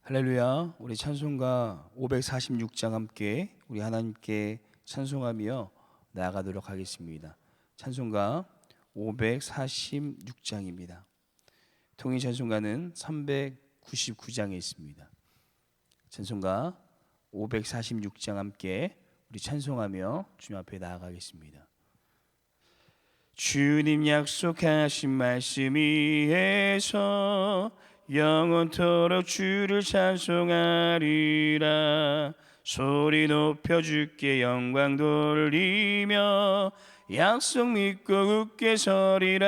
할렐루야. 우리 찬송가 546장 함께 우리 하나님께 찬송하며 나아가도록 하겠습니다. 찬송가 546장입니다. 통일 찬송가는 399장에 있습니다. 찬송가 546장 함께 우리 찬송하며 주님 앞에 나아가겠습니다. 주님 약속하신 말씀 위에서 영원토록 주를 찬송하리라. 소리 높여 주께 영광 돌리며 약속 믿고 굳게 서리라.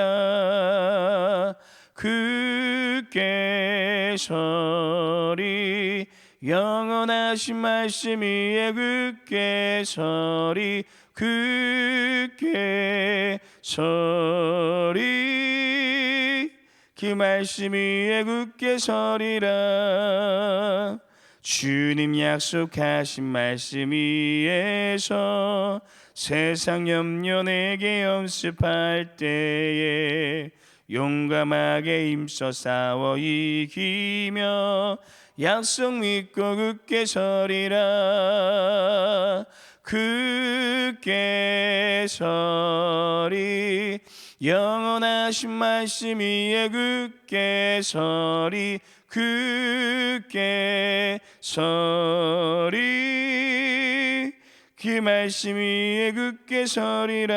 굳게 서리 영원하신 말씀 위에 굳게 서리. 굳게 서리 그 말씀 위에 굳게 서리라. 주님 약속하신 말씀 위에서 세상 염려 내게 연습할 때에 용감하게 힘써 싸워 이기며 약속 믿고 굳게 서리라. 굳게 서리 영원하신 말씀 위에 굳게 서리. 굳게 서리 그 말씀 위에 굳게 서리라.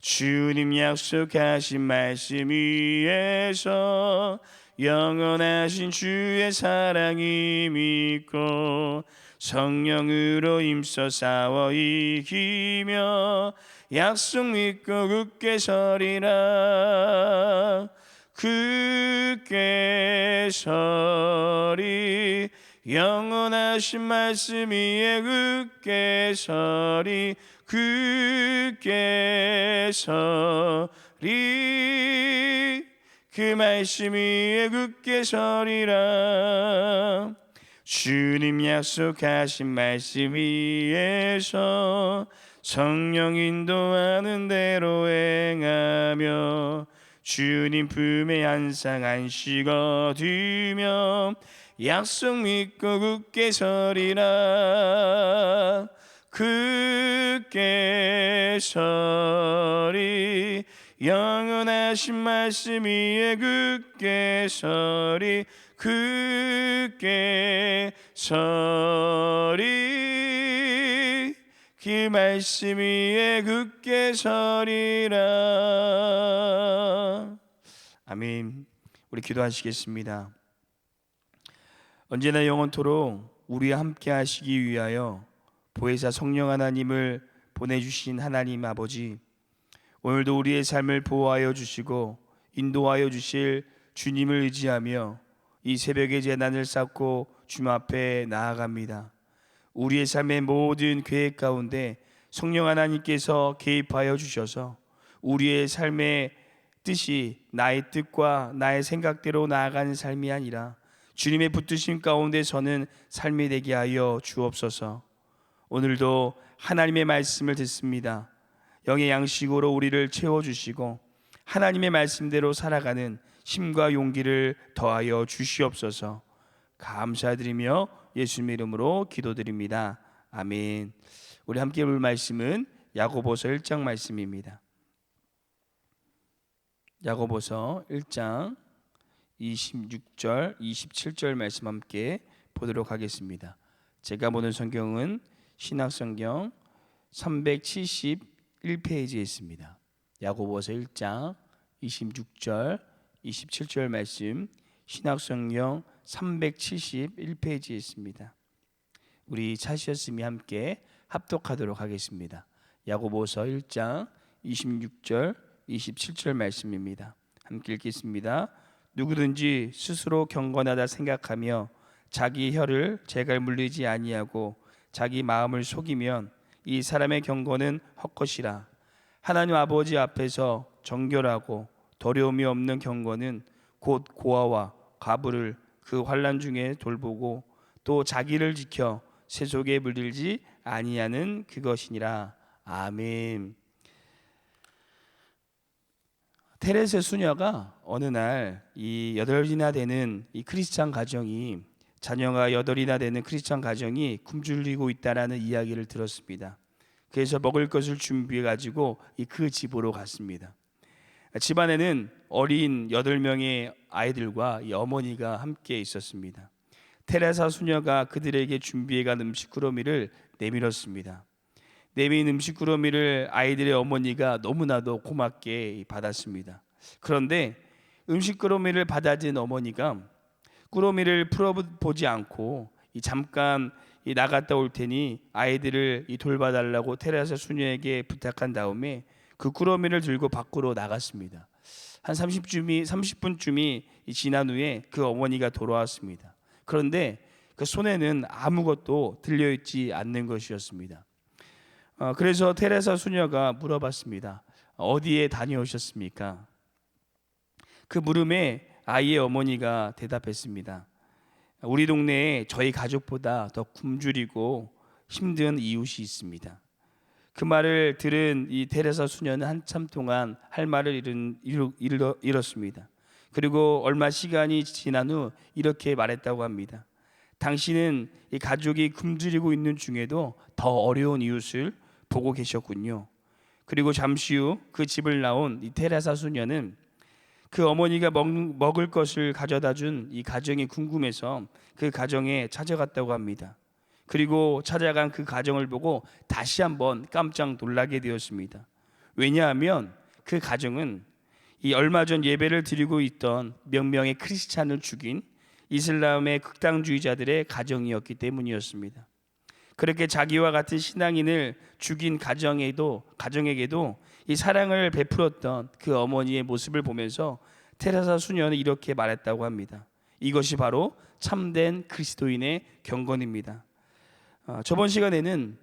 주님 약속하신 말씀 위에서 영원하신 주의 사랑이 믿고 성령으로 힘써 싸워 이기며 약속 믿고 굳게 서리라. 굳게 서리 영원하신 말씀 위에 굳게 서리. 굳게 서리 그 말씀 위에 굳게 서리라. 주님 약속하신 말씀 위에서 성령 인도하는 대로 행하며 주님 품에 항상 안식 얻으며 약속 믿고 굳게 서리라. 굳게 서리 영원하신 말씀 위에 굳게 서리. 굳게 서리 그 말씀 위에 굳게 서리라. 아멘. 우리 기도하시겠습니다. 언제나 영원토록 우리와 함께 하시기 위하여 보혜사 성령 하나님을 보내주신 하나님 아버지, 오늘도 우리의 삶을 보호하여 주시고 인도하여 주실 주님을 의지하며 이 새벽의 재난을 쌓고 주님 앞에 나아갑니다. 우리의 삶의 모든 계획 가운데 성령 하나님께서 개입하여 주셔서 우리의 삶의 뜻이 나의 뜻과 나의 생각대로 나아가는 삶이 아니라 주님의 붙드심 가운데 서는 삶이 되게 하여 주옵소서. 오늘도 하나님의 말씀을 듣습니다. 영의 양식으로 우리를 채워주시고 하나님의 말씀대로 살아가는 힘과 용기를 더하여 주시옵소서. 감사드리며 예수님의 이름으로 기도드립니다. 아멘. 우리 함께 볼 말씀은 야고보서 1장 말씀입니다. 야고보서 1장 26절 27절 말씀 함께 보도록 하겠습니다. 제가 보는 성경은 신약성경 371페이지에 있습니다. 야고보서 1장 26절 27절 말씀 신약성경 371페이지에 있습니다. 우리 찾으셨으면 함께 합독하도록 하겠습니다. 야고보서 1장 26절 27절 말씀입니다. 함께 읽겠습니다. 누구든지 스스로 경건하다 생각하며 자기 혀를 재갈 물리지 아니하고 자기 마음을 속이면 이 사람의 경건은 헛것이라. 하나님 아버지 앞에서 정결하고 더러움이 없는 경건은 곧 고아와 과부를 그 환난 중에 돌보고 또 자기를 지켜 세속에 물들지 아니하는 그것이니라. 아멘. 테레세 수녀가 어느 날 이 8이나 되는 이 크리스찬 가정이, 자녀가 8이나 되는 크리스찬 가정이 굶주리고 있다라는 이야기를 들었습니다. 그래서 먹을 것을 준비해 가지고 그 집으로 갔습니다. 집안에는 어린 8명의 아이들과 이 어머니가 함께 있었습니다. 테레사 수녀가 그들에게 준비해간 음식구러미를 내밀었습니다. 내민 음식구러미를 아이들의 어머니가 너무나도 고맙게 받았습니다. 그런데 음식구러미를 받아든 어머니가 꾸러미를 풀어보지 않고 잠깐 나갔다 올 테니 아이들을 돌봐달라고 테레사 수녀에게 부탁한 다음에 그 꾸러미를 들고 밖으로 나갔습니다. 한 30분쯤이 지난 후에 그 어머니가 돌아왔습니다. 그런데 그 손에는 아무것도 들려있지 않는 것이었습니다. 그래서 테레사 수녀가 물어봤습니다. 어디에 다녀오셨습니까? 그 물음에 아이의 어머니가 대답했습니다. 우리 동네에 저희 가족보다 더 굶주리고 힘든 이웃이 있습니다. 그 말을 들은 이 테레사 수녀는 한참 동안 할 말을 잃었습니다. 그리고 얼마 시간이 지난 후 이렇게 말했다고 합니다. 당신은 이 가족이 굶주리고 있는 중에도 더 어려운 이웃을 보고 계셨군요. 그리고 잠시 후 그 집을 나온 이 테레사 수녀는 그 어머니가 먹을 것을 가져다 준 이 가정이 궁금해서 그 가정에 찾아갔다고 합니다. 그리고 찾아간 그 가정을 보고 다시 한번 깜짝 놀라게 되었습니다. 왜냐하면 그 가정은 이 얼마 전 예배를 드리고 있던 몇 명의 크리스찬을 죽인 이슬람의 극단주의자들의 가정이었기 때문이었습니다. 그렇게 자기와 같은 신앙인을 죽인 가정에게도 이 사랑을 베풀었던 그 어머니의 모습을 보면서 테레사 수녀는 이렇게 말했다고 합니다. 이것이 바로 참된 그리스도인의 경건입니다. 저번 시간에는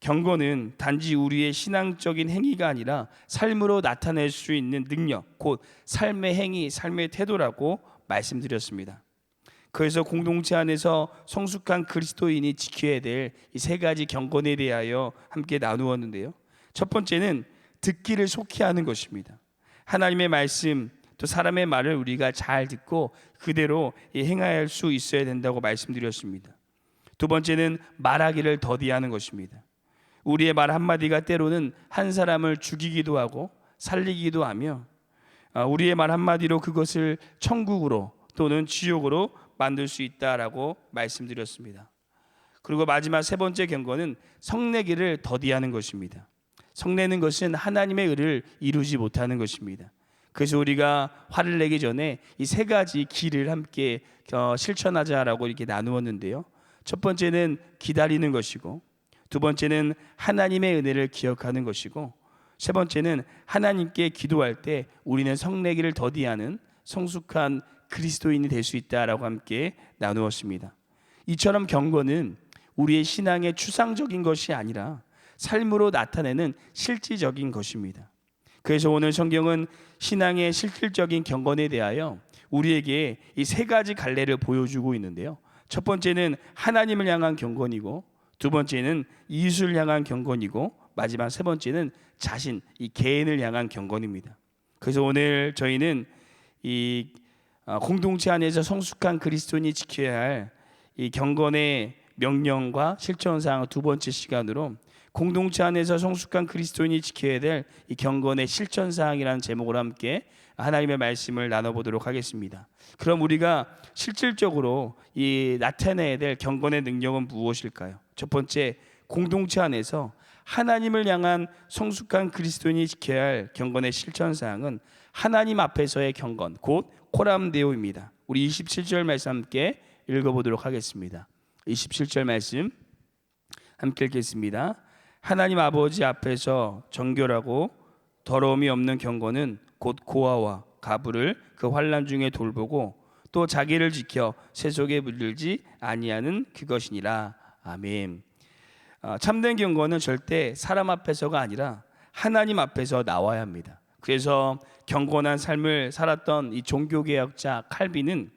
경건은 단지 우리의 신앙적인 행위가 아니라 삶으로 나타낼 수 있는 능력, 곧 삶의 행위, 삶의 태도라고 말씀드렸습니다. 그래서 공동체 안에서 성숙한 그리스도인이 지켜야 될 이 3가지 경건에 대하여 함께 나누었는데요. 첫 번째는 듣기를 속히 하는 것입니다. 하나님의 말씀, 또 사람의 말을 우리가 잘 듣고 그대로 행할 수 있어야 된다고 말씀드렸습니다. 두 번째는 말하기를 더디하는 것입니다. 우리의 말 한마디가 때로는 한 사람을 죽이기도 하고 살리기도 하며 우리의 말 한마디로 그것을 천국으로 또는 지옥으로 만들 수 있다라고 말씀드렸습니다. 그리고 마지막 3번째 경건은 성내기를 더디하는 것입니다. 성내는 것은 하나님의 의를 이루지 못하는 것입니다. 그래서 우리가 화를 내기 전에 이 3가지 길을 함께 실천하자라고 이렇게 나누었는데요. 첫 번째는 기다리는 것이고, 두 번째는 하나님의 은혜를 기억하는 것이고, 세 번째는 하나님께 기도할 때 우리는 성내기를 더디하는 성숙한 그리스도인이 될 수 있다라고 함께 나누었습니다. 이처럼 경건은 우리의 신앙의 추상적인 것이 아니라 삶으로 나타내는 실질적인 것입니다. 그래서 오늘 성경은 신앙의 실질적인 경건에 대하여 우리에게 이 3가지 갈래를 보여주고 있는데요. 첫 번째는 하나님을 향한 경건이고, 두 번째는 이웃을 향한 경건이고, 마지막 3번째는 자신, 이 개인을 향한 경건입니다. 그래서 오늘 저희는 이 공동체 안에서 성숙한 그리스도인이 지켜야 할 이 경건의 명령과 실천사항 2번째 시간으로 공동체 안에서 성숙한 그리스도인이 지켜야 될 이 경건의 실천사항이라는 제목으로 함께 하나님의 말씀을 나눠보도록 하겠습니다. 그럼 우리가 실질적으로 이 나타내야 될 경건의 능력은 무엇일까요? 첫 번째, 공동체 안에서 하나님을 향한 성숙한 그리스도인이 지켜야 할 경건의 실천사항은 하나님 앞에서의 경건, 곧 코람데오입니다. 우리 27절 말씀 함께 읽어보도록 하겠습니다. 27절 말씀 함께 읽겠습니다. 하나님 아버지 앞에서 정결하고 더러움이 없는 경건은 곧 고아와 가부를 그 환난 중에 돌보고 또 자기를 지켜 세속에 물들지 아니하는 그것이니라. 아멘. 참된 경건은 절대 사람 앞에서가 아니라 하나님 앞에서 나와야 합니다. 그래서 경건한 삶을 살았던 이 종교개혁자 칼빈은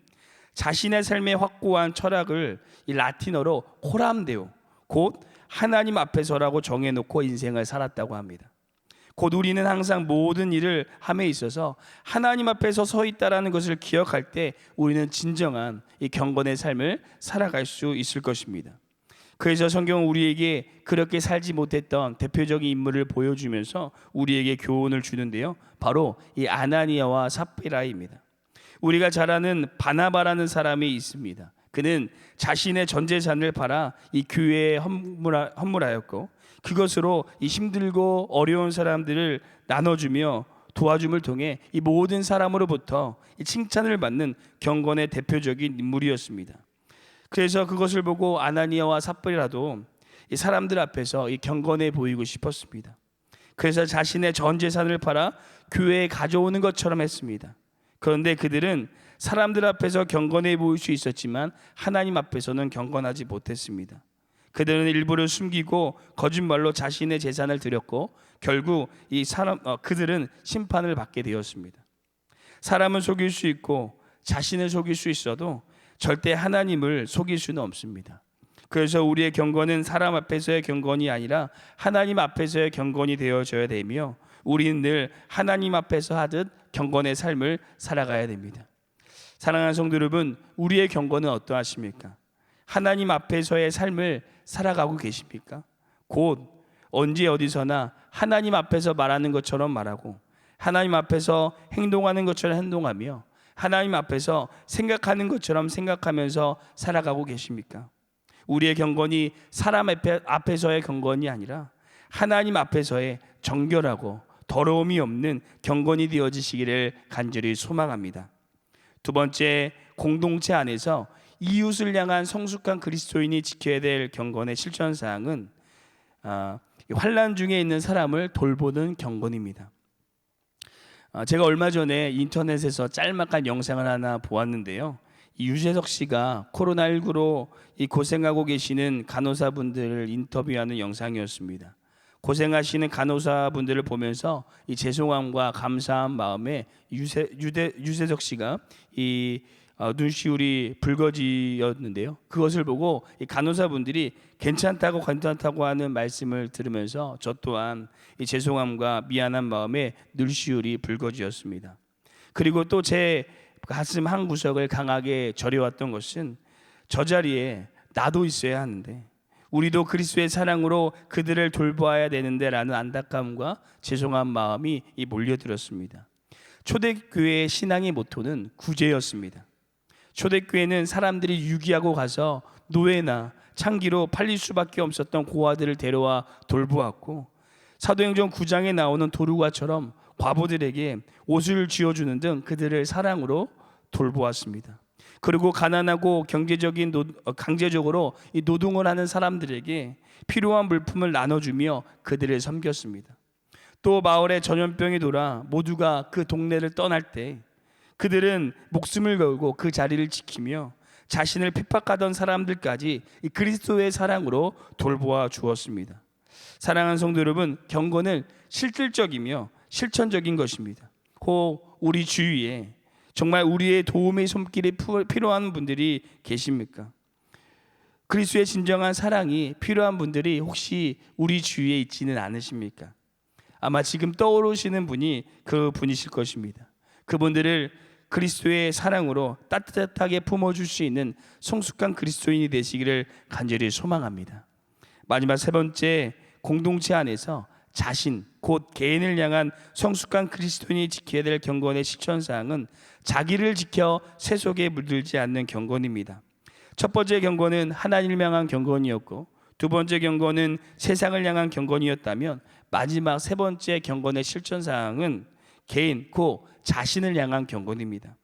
자신의 삶의 확고한 철학을 이 라틴어로 코람데오, 곧 하나님 앞에서라고 정해놓고 인생을 살았다고 합니다. 곧 우리는 항상 모든 일을 함에 있어서 하나님 앞에서 서 있다라는 것을 기억할 때 우리는 진정한 이 경건의 삶을 살아갈 수 있을 것입니다. 그래서 성경은 우리에게 그렇게 살지 못했던 대표적인 인물을 보여주면서 우리에게 교훈을 주는데요, 바로 이 아나니아와 삽비라입니다. 우리가 잘 아는 바나바라는 사람이 있습니다. 그는 자신의 전 재산을 팔아 이 교회에 헌물하였고 그것으로 이 힘들고 어려운 사람들을 나눠주며 도와줌을 통해 이 모든 사람으로부터 이 칭찬을 받는 경건의 대표적인 인물이었습니다. 그래서 그것을 보고 아나니아와 삽비라도 이 사람들 앞에서 이 경건해 보이고 싶었습니다. 그래서 자신의 전 재산을 팔아 교회에 가져오는 것처럼 했습니다. 그런데 그들은 사람들 앞에서 경건해 보일 수 있었지만 하나님 앞에서는 경건하지 못했습니다. 그들은 일부를 숨기고 거짓말로 자신의 재산을 드렸고 결국 그들은 심판을 받게 되었습니다. 사람은 속일 수 있고 자신을 속일 수 있어도 절대 하나님을 속일 수는 없습니다. 그래서 우리의 경건은 사람 앞에서의 경건이 아니라 하나님 앞에서의 경건이 되어져야 되며 우리는 늘 하나님 앞에서 하듯 경건의 삶을 살아가야 됩니다. 사랑하는 성도 여러분, 우리의 경건은 어떠하십니까? 하나님 앞에서의 삶을 살아가고 계십니까? 곧 언제 어디서나 하나님 앞에서 말하는 것처럼 말하고 하나님 앞에서 행동하는 것처럼 행동하며 하나님 앞에서 생각하는 것처럼 생각하면서 살아가고 계십니까? 우리의 경건이 사람 앞에서의 경건이 아니라 하나님 앞에서의 정결하고 더러움이 없는 경건이 되어지시기를 간절히 소망합니다. 두 번째, 공동체 안에서 이웃을 향한 성숙한 그리스도인이 지켜야 될 경건의 실천사항은 환난 중에 있는 사람을 돌보는 경건입니다. 제가 얼마 전에 인터넷에서 짤막한 영상을 하나 보았는데요, 이 유재석 씨가 코로나19로 이 고생하고 계시는 간호사분들을 인터뷰하는 영상이었습니다. 고생하시는 간호사분들을 보면서 이 죄송함과 감사한 마음에 유재석 씨가 이 눈시울이 붉어지었는데요, 그것을 보고 이 간호사분들이 괜찮다고 하는 말씀을 들으면서 저 또한 이 죄송함과 미안한 마음에 눈시울이 붉어지었습니다. 그리고 또 제 가슴 한 구석을 강하게 저려왔던 것은 저 자리에 나도 있어야 하는데, 우리도 그리스도의 사랑으로 그들을 돌보아야 되는데 라는 안타까움과 죄송한 마음이 몰려들었습니다. 초대교회의 신앙의 모토는 구제였습니다. 초대교회는 사람들이 유기하고 가서 노예나 창기로 팔릴 수밖에 없었던 고아들을 데려와 돌보았고, 사도행전 9장에 나오는 도루가처럼 과부들에게 옷을 쥐어주는 등 그들을 사랑으로 돌보았습니다. 그리고 가난하고 강제적으로 이 노동을 하는 사람들에게 필요한 물품을 나눠주며 그들을 섬겼습니다. 또 마을에 전염병이 돌아 모두가 그 동네를 떠날 때 그들은 목숨을 걸고 그 자리를 지키며 자신을 핍박하던 사람들까지 이 그리스도의 사랑으로 돌보아 주었습니다. 사랑하는 성도 여러분, 경건은 실질적이며 실천적인 것입니다. 혹 우리 주위에 정말 우리의 도움의 손길이 필요한 분들이 계십니까? 그리스도의 진정한 사랑이 필요한 분들이 혹시 우리 주위에 있지는 않으십니까? 아마 지금 떠오르시는 분이 그 분이실 것입니다. 그분들을 그리스도의 사랑으로 따뜻하게 품어줄 수 있는 성숙한 그리스도인이 되시기를 간절히 소망합니다. 마지막 세 번째, 공동체 안에서 자신, 곧 개인을 향한 성숙한 그리스도인이 지켜야 될 경건의 실천사항은 자기를 지켜 세속에 물들지 않는 경건입니다. 첫 번째 경건은 하나님을 향한 경건이었고, 두 번째 경건은 세상을 향한 경건이었다면 마지막 세 번째 경건의 실천사항은 개인, 곧 자신을 향한 경건입니다.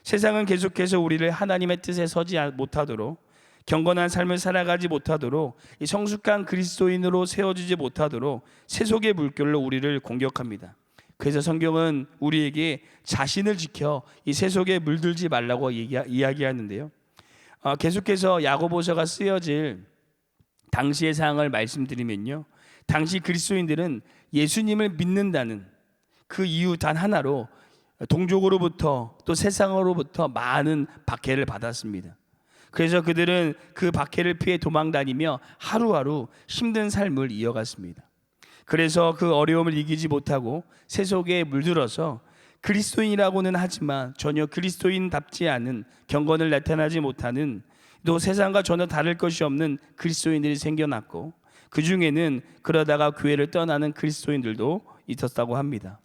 세상은 계속해서 우리를 하나님의 뜻에 서지 못하도록, 경건한 삶을 살아가지 못하도록, 이 성숙한 그리스도인으로 세워지지 못하도록 세속의 물결로 우리를 공격합니다. 그래서 성경은 우리에게 자신을 지켜 이 세속에 물들지 말라고 이야기하는데요, 계속해서 야고보서가 쓰여질 당시의 상황을 말씀드리면요, 당시 그리스도인들은 예수님을 믿는다는 그 이유 단 하나로 동족으로부터 또 세상으로부터 많은 박해를 받았습니다. 그래서 그들은 그 박해를 피해 도망다니며 하루하루 힘든 삶을 이어갔습니다. 그래서 그 어려움을 이기지 못하고 세속에 물들어서 그리스도인이라고는 하지만 전혀 그리스도인답지 않은, 경건을 나타나지 못하는, 또 세상과 전혀 다를 것이 없는 그리스도인들이 생겨났고, 그 중에는 그러다가 교회를 떠나는 그리스도인들도 있었다고 합니다.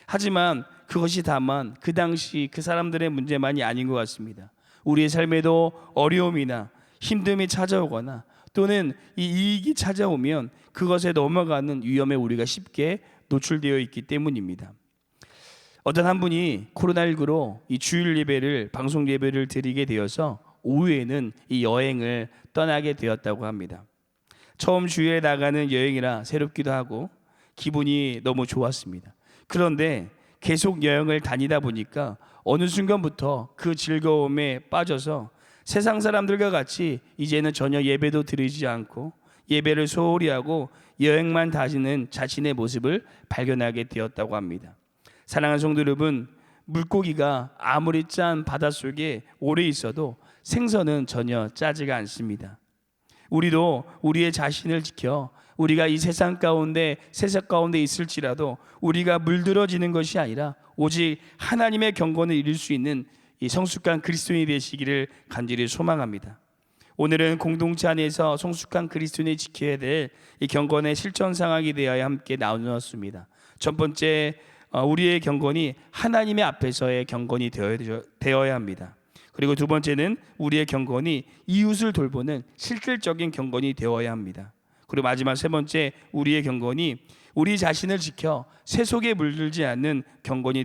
하지만 그것이 다만 그 당시 그 사람들의 문제만이 아닌 것 같습니다. 우리의 삶에도 어려움이나 힘듦이 찾아오거나 또는 이 이익이 찾아오면 그것에 넘어가는 위험에 우리가 쉽게 노출되어 있기 때문입니다. 어떤 한 분이 코로나19로 이 주일 예배를, 방송 예배를 드리게 되어서 오후에는 이 여행을 떠나게 되었다고 합니다. 처음 주일에 나가는 여행이라 새롭기도 하고 기분이 너무 좋았습니다. 그런데 계속 여행을 다니다 보니까 어느 순간부터 그 즐거움에 빠져서 세상 사람들과 같이 이제는 전혀 예배도 드리지 않고 예배를 소홀히 하고 여행만 다니는 자신의 모습을 발견하게 되었다고 합니다. 사랑하는 성도 여러분, 물고기가 아무리 짠 바닷속에 오래 있어도 생선은 전혀 짜지가 않습니다. 우리도 우리의 자신을 지켜 우리가 이 세상 가운데 있을지라도 우리가 물들어지는 것이 아니라 오직 하나님의 경건을 이룰 수 있는 이 성숙한 그리스도인이 되시기를 간절히 소망합니다. 오늘은 공동체 안에서 성숙한 그리스도인이 지켜야 될 이 경건의 실천 상황에 대하여 함께 나누었습니다. 첫 번째, 우리의 경건이 하나님의 앞에서의 경건이 되어야 합니다. 그리고 두 번째는 우리의 경건이 이웃을 돌보는 실질적인 경건이 되어야 합니다. 그리고 마지막 세 번째, 우리의 경건이 우리 자신을 지켜 세속에 물들지 않는 경건이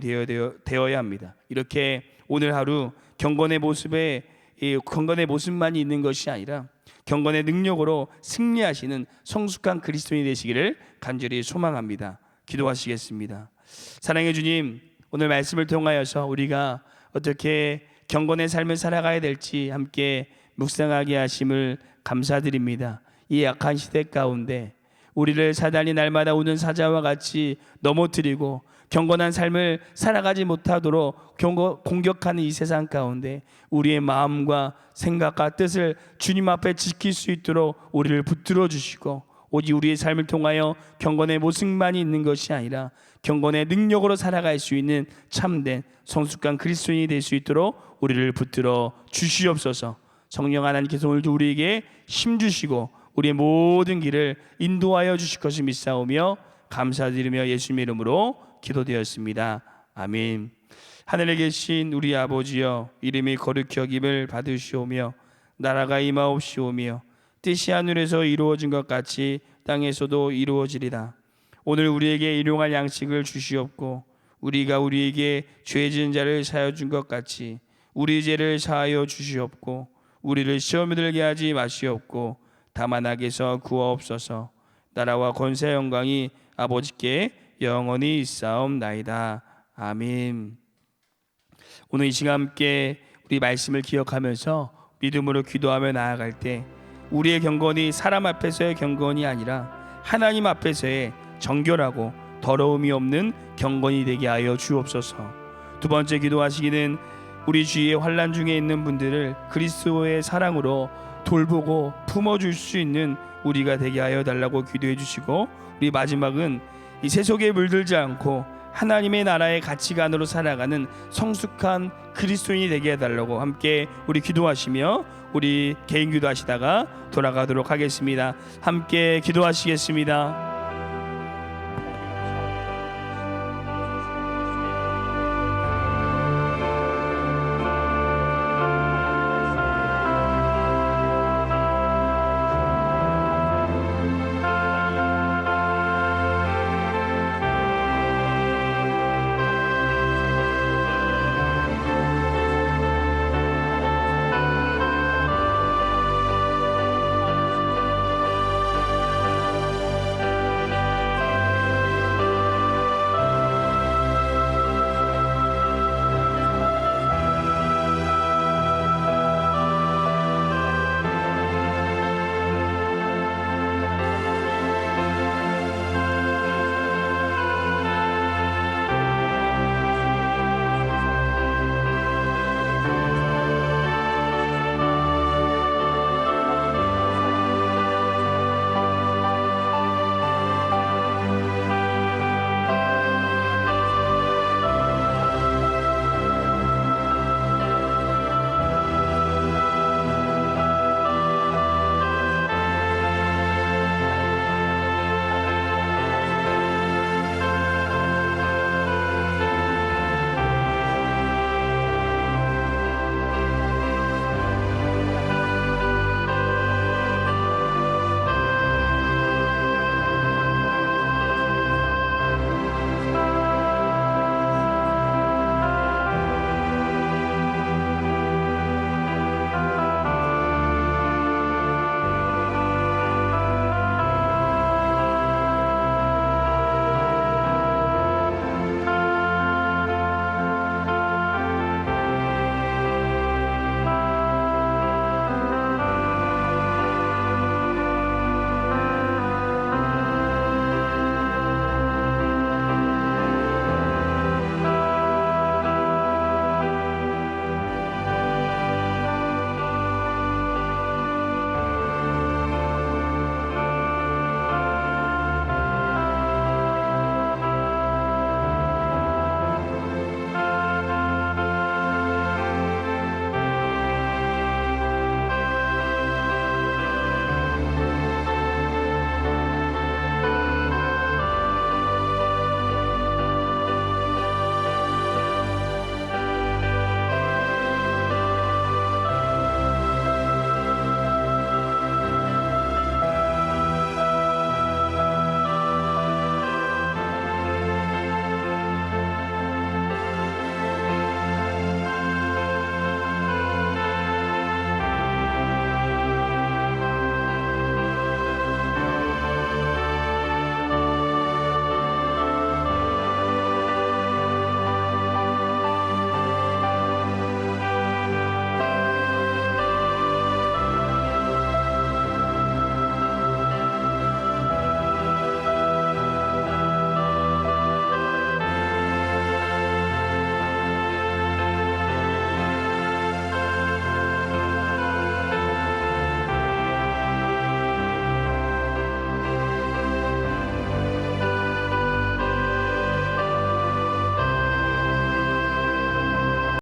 되어야 합니다. 이렇게 오늘 하루 경건의 모습만이 있는 것이 아니라 경건의 능력으로 승리하시는 성숙한 그리스도인이 되시기를 간절히 소망합니다. 기도하시겠습니다. 사랑의 주님, 오늘 말씀을 통하여서 우리가 어떻게 경건의 삶을 살아가야 될지 함께 묵상하게 하심을 감사드립니다. 이 악한 시대 가운데 우리를 사단이 날마다 오는 사자와 같이 넘어뜨리고 경건한 삶을 살아가지 못하도록 공격하는 이 세상 가운데 우리의 마음과 생각과 뜻을 주님 앞에 지킬 수 있도록 우리를 붙들어 주시고, 오직 우리의 삶을 통하여 경건의 모습만이 있는 것이 아니라 경건의 능력으로 살아갈 수 있는 참된 성숙한 그리스도인이 될 수 있도록 우리를 붙들어 주시옵소서. 성령 하나님께서 오늘도 우리에게 힘 주시고 우리의 모든 길을 인도하여 주실 것을 믿사오며 감사드리며 예수님의 이름으로 기도되었습니다. 아멘. 하늘에 계신 우리 아버지여, 이름이 거룩히 여김을 받으시오며 나라가 임하옵시오며 뜻이 하늘에서 이루어진 것 같이 땅에서도 이루어지리라. 오늘 우리에게 일용할 양식을 주시옵고 우리가 우리에게 죄 지은 자를 사하여 준 것 같이 우리 죄를 사하여 주시옵고 우리를 시험에 들게 하지 마시옵고 다만 악에서 구하옵소서. 나라와 권세 영광이 아버지께 영원히 있사옵나이다. 아멘. 오늘 이 시간 함께 우리 말씀을 기억하면서 믿음으로 기도하며 나아갈 때 우리의 경건이 사람 앞에서의 경건이 아니라 하나님 앞에서의 정결하고 더러움이 없는 경건이 되게 하여 주옵소서. 두 번째 기도하시기는 우리 주위의 환난 중에 있는 분들을 그리스도의 사랑으로 돌보고 품어줄 수 있는 우리가 되게 하여 달라고 기도해 주시고, 우리 마지막은 이 세속에 물들지 않고 하나님의 나라의 가치관으로 살아가는 성숙한 그리스도인이 되게 해달라고 함께 우리 기도하시며 우리 개인 기도하시다가 돌아가도록 하겠습니다. 함께 기도하시겠습니다.